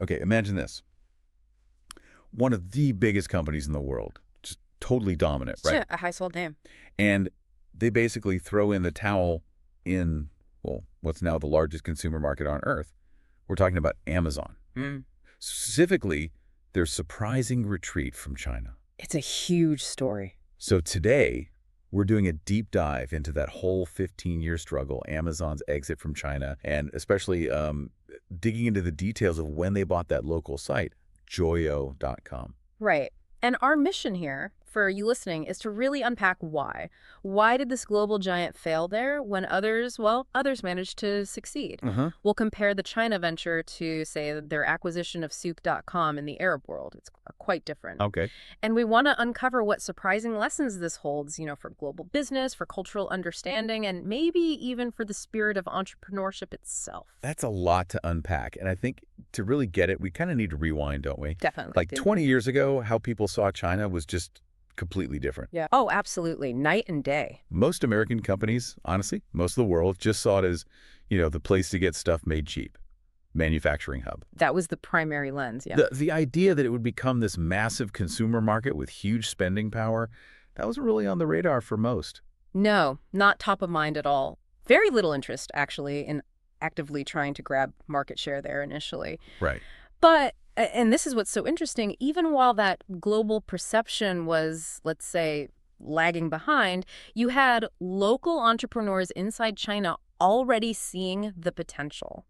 Okay, imagine this. One of the biggest companies in the world, just totally dominant, right? Shit, a household name. And they basically throw in the towel in, well, what's now the largest consumer market on Earth. We're talking about Amazon. Mm. Specifically, their surprising retreat from China. It's a huge story. So today, we're doing a deep dive into that whole 15-year struggle, Amazon's exit from China, and especially digging into the details of when they bought that local site, Joyo.com. Right. And our mission here, for you listening, is to really unpack why. Why did this global giant fail there when others managed to succeed? Uh-huh. We'll compare the China venture to, say, their acquisition of Souk.com in the Arab world. It's quite different. Okay. And we want to uncover what surprising lessons this holds, for global business, for cultural understanding, and maybe even for the spirit of entrepreneurship itself. That's a lot to unpack. And I think to really get it, we kind of need to rewind, don't we? Definitely. Like 20 years ago, how people saw China was just completely different. Yeah. Oh, absolutely. Night and day. Most American companies, honestly, most of the world just saw it as, the place to get stuff made cheap. Manufacturing hub. That was the primary lens, yeah. The idea that it would become this massive consumer market with huge spending power, that wasn't really on the radar for most. No, not top of mind at all. Very little interest, actually, in actively trying to grab market share there initially. Right. But, and this is what's so interesting, even while that global perception was, let's say, lagging behind, you had local entrepreneurs inside China already seeing the potential.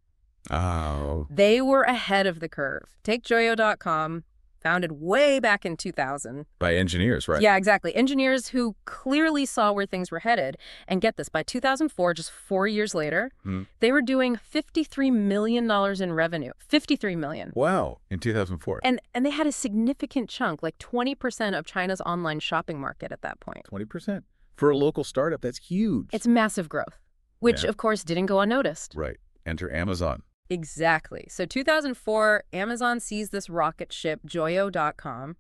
Oh. They were ahead of the curve. Take Joyo.com, founded way back in 2000. By engineers, right? Yeah, exactly. Engineers who clearly saw where things were headed. And get this, by 2004, just 4 years later, they were doing $53 million in revenue. $53 million. Wow, in 2004. And they had a significant chunk, like 20% of China's online shopping market at that point. 20%. For a local startup, that's huge. It's massive growth, which, of course, didn't go unnoticed. Right. Enter Amazon. Exactly. So 2004, Amazon sees this rocket ship, Joyo.com,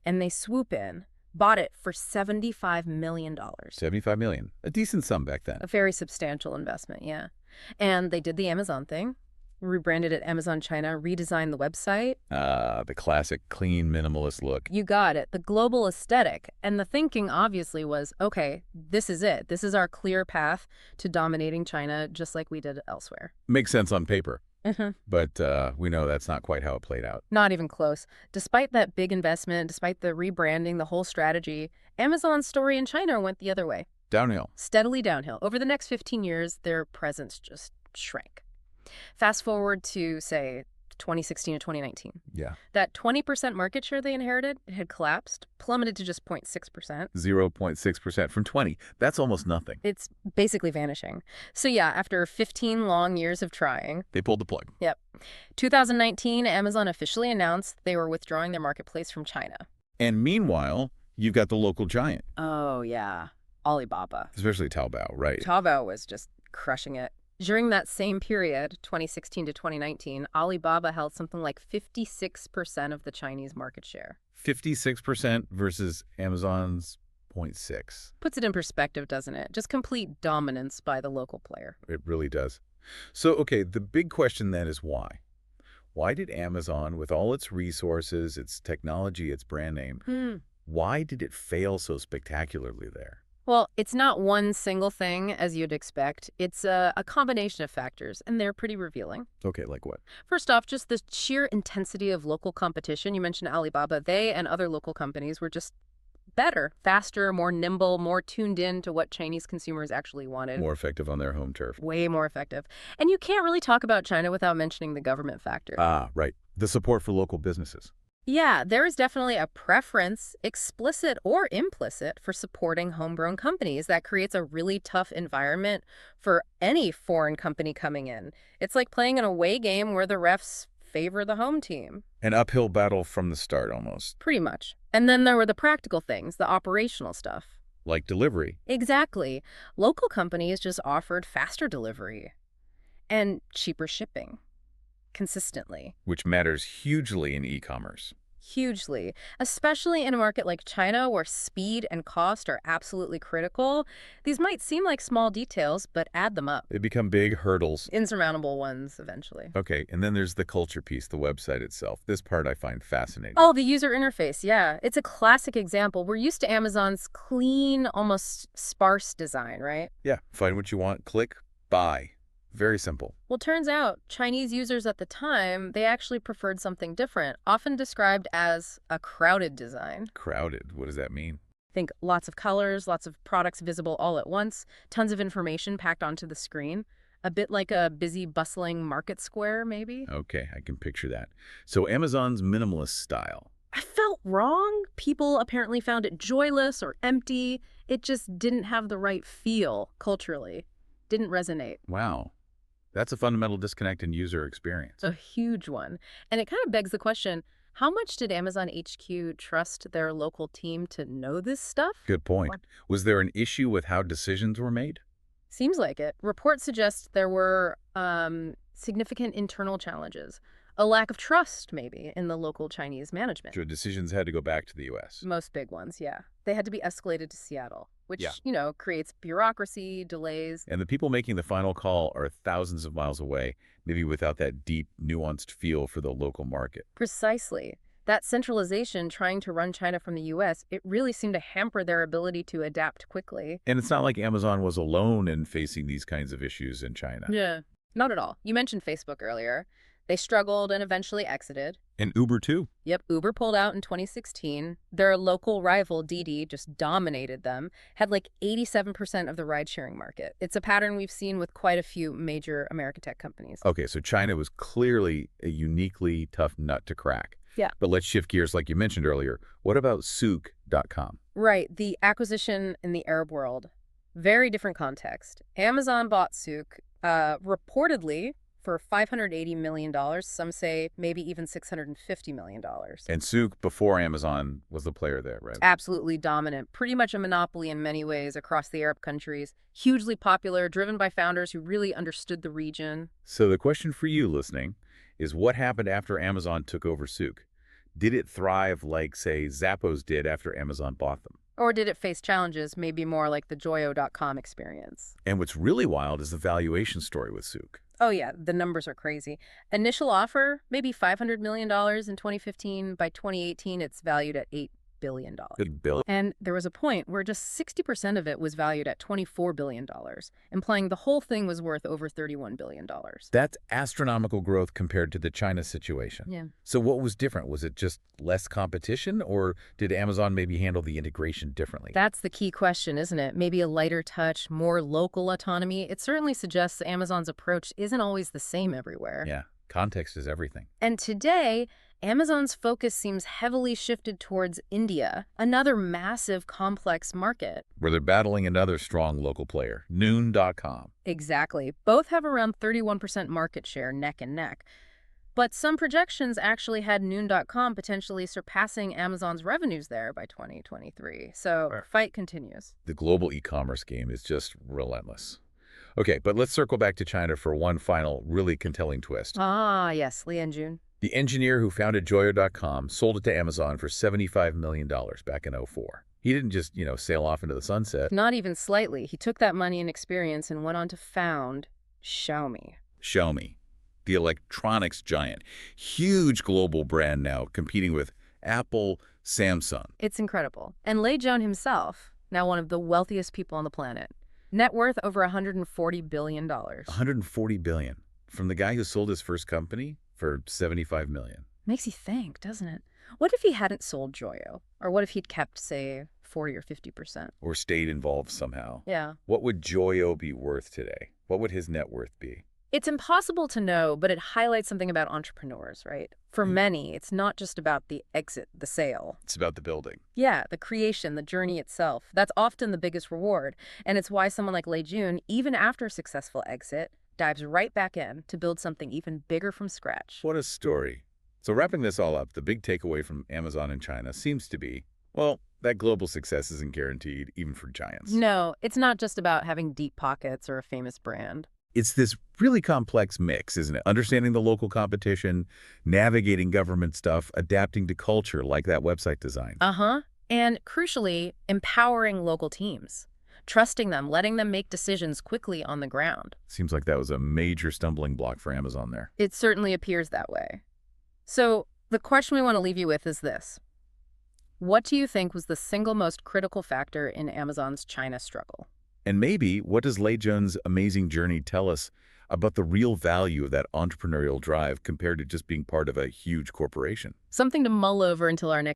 and they swoop in, bought it for $75 million. $75 million. A decent sum back then. A very substantial investment, yeah. And they did the Amazon thing, rebranded it Amazon China, redesigned the website. The classic clean minimalist look. You got it. The global aesthetic. And the thinking obviously was, okay, this is it. This is our clear path to dominating China just like we did elsewhere. Makes sense on paper. But we know that's not quite how it played out. Not even close. Despite that big investment, despite the rebranding, the whole strategy, Amazon's story in China went the other way. Downhill. Steadily downhill. Over the next 15 years, their presence just shrank. Fast forward to, say, 2016 to 2019. Yeah. That 20% market share they inherited had collapsed, plummeted to just 0.6%. 0.6% from 20. That's almost nothing. It's basically vanishing. So yeah, after 15 long years of trying... They pulled the plug. Yep. 2019, Amazon officially announced they were withdrawing their marketplace from China. And meanwhile, you've got the local giant. Oh, yeah. Alibaba. Especially Taobao, right? Taobao was just crushing it. During that same period, 2016 to 2019, Alibaba held something like 56% of the Chinese market share. 56% versus Amazon's 0.6. Puts it in perspective, doesn't it? Just complete dominance by the local player. It really does. So, okay, the big question then is why? Why did Amazon, with all its resources, its technology, its brand name, why did it fail so spectacularly there? Well, it's not one single thing, as you'd expect. It's a combination of factors, and they're pretty revealing. Okay, like what? First off, just the sheer intensity of local competition. You mentioned Alibaba. They and other local companies were just better, faster, more nimble, more tuned in to what Chinese consumers actually wanted. More effective on their home turf. Way more effective. And you can't really talk about China without mentioning the government factor. Ah, right. The support for local businesses. Yeah, there is definitely a preference, explicit or implicit, for supporting homegrown companies. That creates a really tough environment for any foreign company coming in. It's like playing an away game where the refs favor the home team. An uphill battle from the start, almost. Pretty much. And then there were the practical things, the operational stuff. Like delivery. Exactly. Local companies just offered faster delivery and cheaper shipping. Consistently. Which matters hugely in e-commerce. Hugely, especially in a market like China where speed and cost are absolutely critical. These might seem like small details, but add them up. They become big hurdles. Insurmountable ones eventually. Okay, and then there's the culture piece, the website itself. This part I find fascinating. Oh, the user interface, yeah. It's a classic example. We're used to Amazon's clean, almost sparse design, right? Yeah, find what you want, click, buy. Very simple. Well, turns out Chinese users at the time, they actually preferred something different, often described as a crowded design. Crowded, what does that mean? Think lots of colors, lots of products visible all at once, tons of information packed onto the screen. A bit like a busy, bustling market square, maybe? Okay, I can picture that. So Amazon's minimalist style. I felt wrong. People apparently found it joyless or empty. It just didn't have the right feel culturally. Didn't resonate. Wow. That's a fundamental disconnect in user experience. A huge one. And it kind of begs the question, how much did Amazon HQ trust their local team to know this stuff? Good point. Was there an issue with how decisions were made? Seems like it. Reports suggest there were significant internal challenges. A lack of trust, maybe, in the local Chinese management. So decisions had to go back to the U.S. Most big ones, yeah. They had to be escalated to Seattle, which, Yeah. Creates bureaucracy, delays. And the people making the final call are thousands of miles away, maybe without that deep, nuanced feel for the local market. Precisely. That centralization trying to run China from the U.S., it really seemed to hamper their ability to adapt quickly. And it's not like Amazon was alone in facing these kinds of issues in China. Yeah. Not at all. You mentioned Facebook earlier. They struggled and eventually exited. And Uber, too. Yep, Uber pulled out in 2016. Their local rival, Didi, just dominated them, had like 87% of the ride-sharing market. It's a pattern we've seen with quite a few major American tech companies. Okay, so China was clearly a uniquely tough nut to crack. Yeah. But let's shift gears like you mentioned earlier. What about Souq.com? Right, the acquisition in the Arab world. Very different context. Amazon bought Souq, reportedly for $580 million. Some say maybe even $650 million. And Souq, before Amazon, was the player there, right? Absolutely dominant. Pretty much a monopoly in many ways across the Arab countries. Hugely popular, driven by founders who really understood the region. So the question for you listening is what happened after Amazon took over Souq? Did it thrive like, say, Zappos did after Amazon bought them? Or did it face challenges, maybe more like the Joyo.com experience? And what's really wild is the valuation story with Souq. Oh yeah, the numbers are crazy. Initial offer, maybe $500 million in 2015. By 2018, it's valued at $8 billion. $8 billion. And there was a point where just 60% of it was valued at $24 billion, implying the whole thing was worth over $31 billion. That's astronomical growth compared to the China situation. Yeah. So what was different? Was it just less competition, or did Amazon maybe handle the integration differently? That's the key question, isn't it? Maybe a lighter touch, more local autonomy. It certainly suggests Amazon's approach isn't always the same everywhere. Yeah, context is everything. And today, Amazon's focus seems heavily shifted towards India, another massive, complex market. Where they're battling another strong local player, Noon.com. Exactly. Both have around 31% market share, neck and neck. But some projections actually had Noon.com potentially surpassing Amazon's revenues there by 2023. So fight continues. The global e-commerce game is just relentless. Okay, but let's circle back to China for one final, really compelling twist. Ah, yes, Li Enjun. The engineer who founded Joyo.com sold it to Amazon for $75 million back in 2004. He didn't just, sail off into the sunset. Not even slightly. He took that money and experience and went on to found Xiaomi. Xiaomi, the electronics giant. Huge global brand now, competing with Apple, Samsung. It's incredible. And Lei Jun himself, now one of the wealthiest people on the planet. Net worth over $140 billion. $140 billion. From the guy who sold his first company for $75 million. Makes you think, doesn't it? What if he hadn't sold Joyo? Or what if he'd kept, say, 40 or 50%? Or stayed involved somehow. Yeah. What would Joyo be worth today? What would his net worth be? It's impossible to know, but it highlights something about entrepreneurs, right? For many, it's not just about the exit, the sale. It's about the building. Yeah, the creation, the journey itself. That's often the biggest reward. And it's why someone like Lei Jun, even after a successful exit, dives right back in to build something even bigger from scratch. What a story. So wrapping this all up, the big takeaway from Amazon in China seems to be, well, that global success isn't guaranteed, even for giants. No, it's not just about having deep pockets or a famous brand. It's this really complex mix, isn't it? Understanding the local competition, navigating government stuff, adapting to culture like that website design. Uh-huh. And crucially, empowering local teams, trusting them, letting them make decisions quickly on the ground. Seems like that was a major stumbling block for Amazon there. It certainly appears that way. So, the question we want to leave you with is this. What do you think was the single most critical factor in Amazon's China struggle? And maybe, what does Lei Jun's amazing journey tell us about the real value of that entrepreneurial drive compared to just being part of a huge corporation? Something to mull over until our next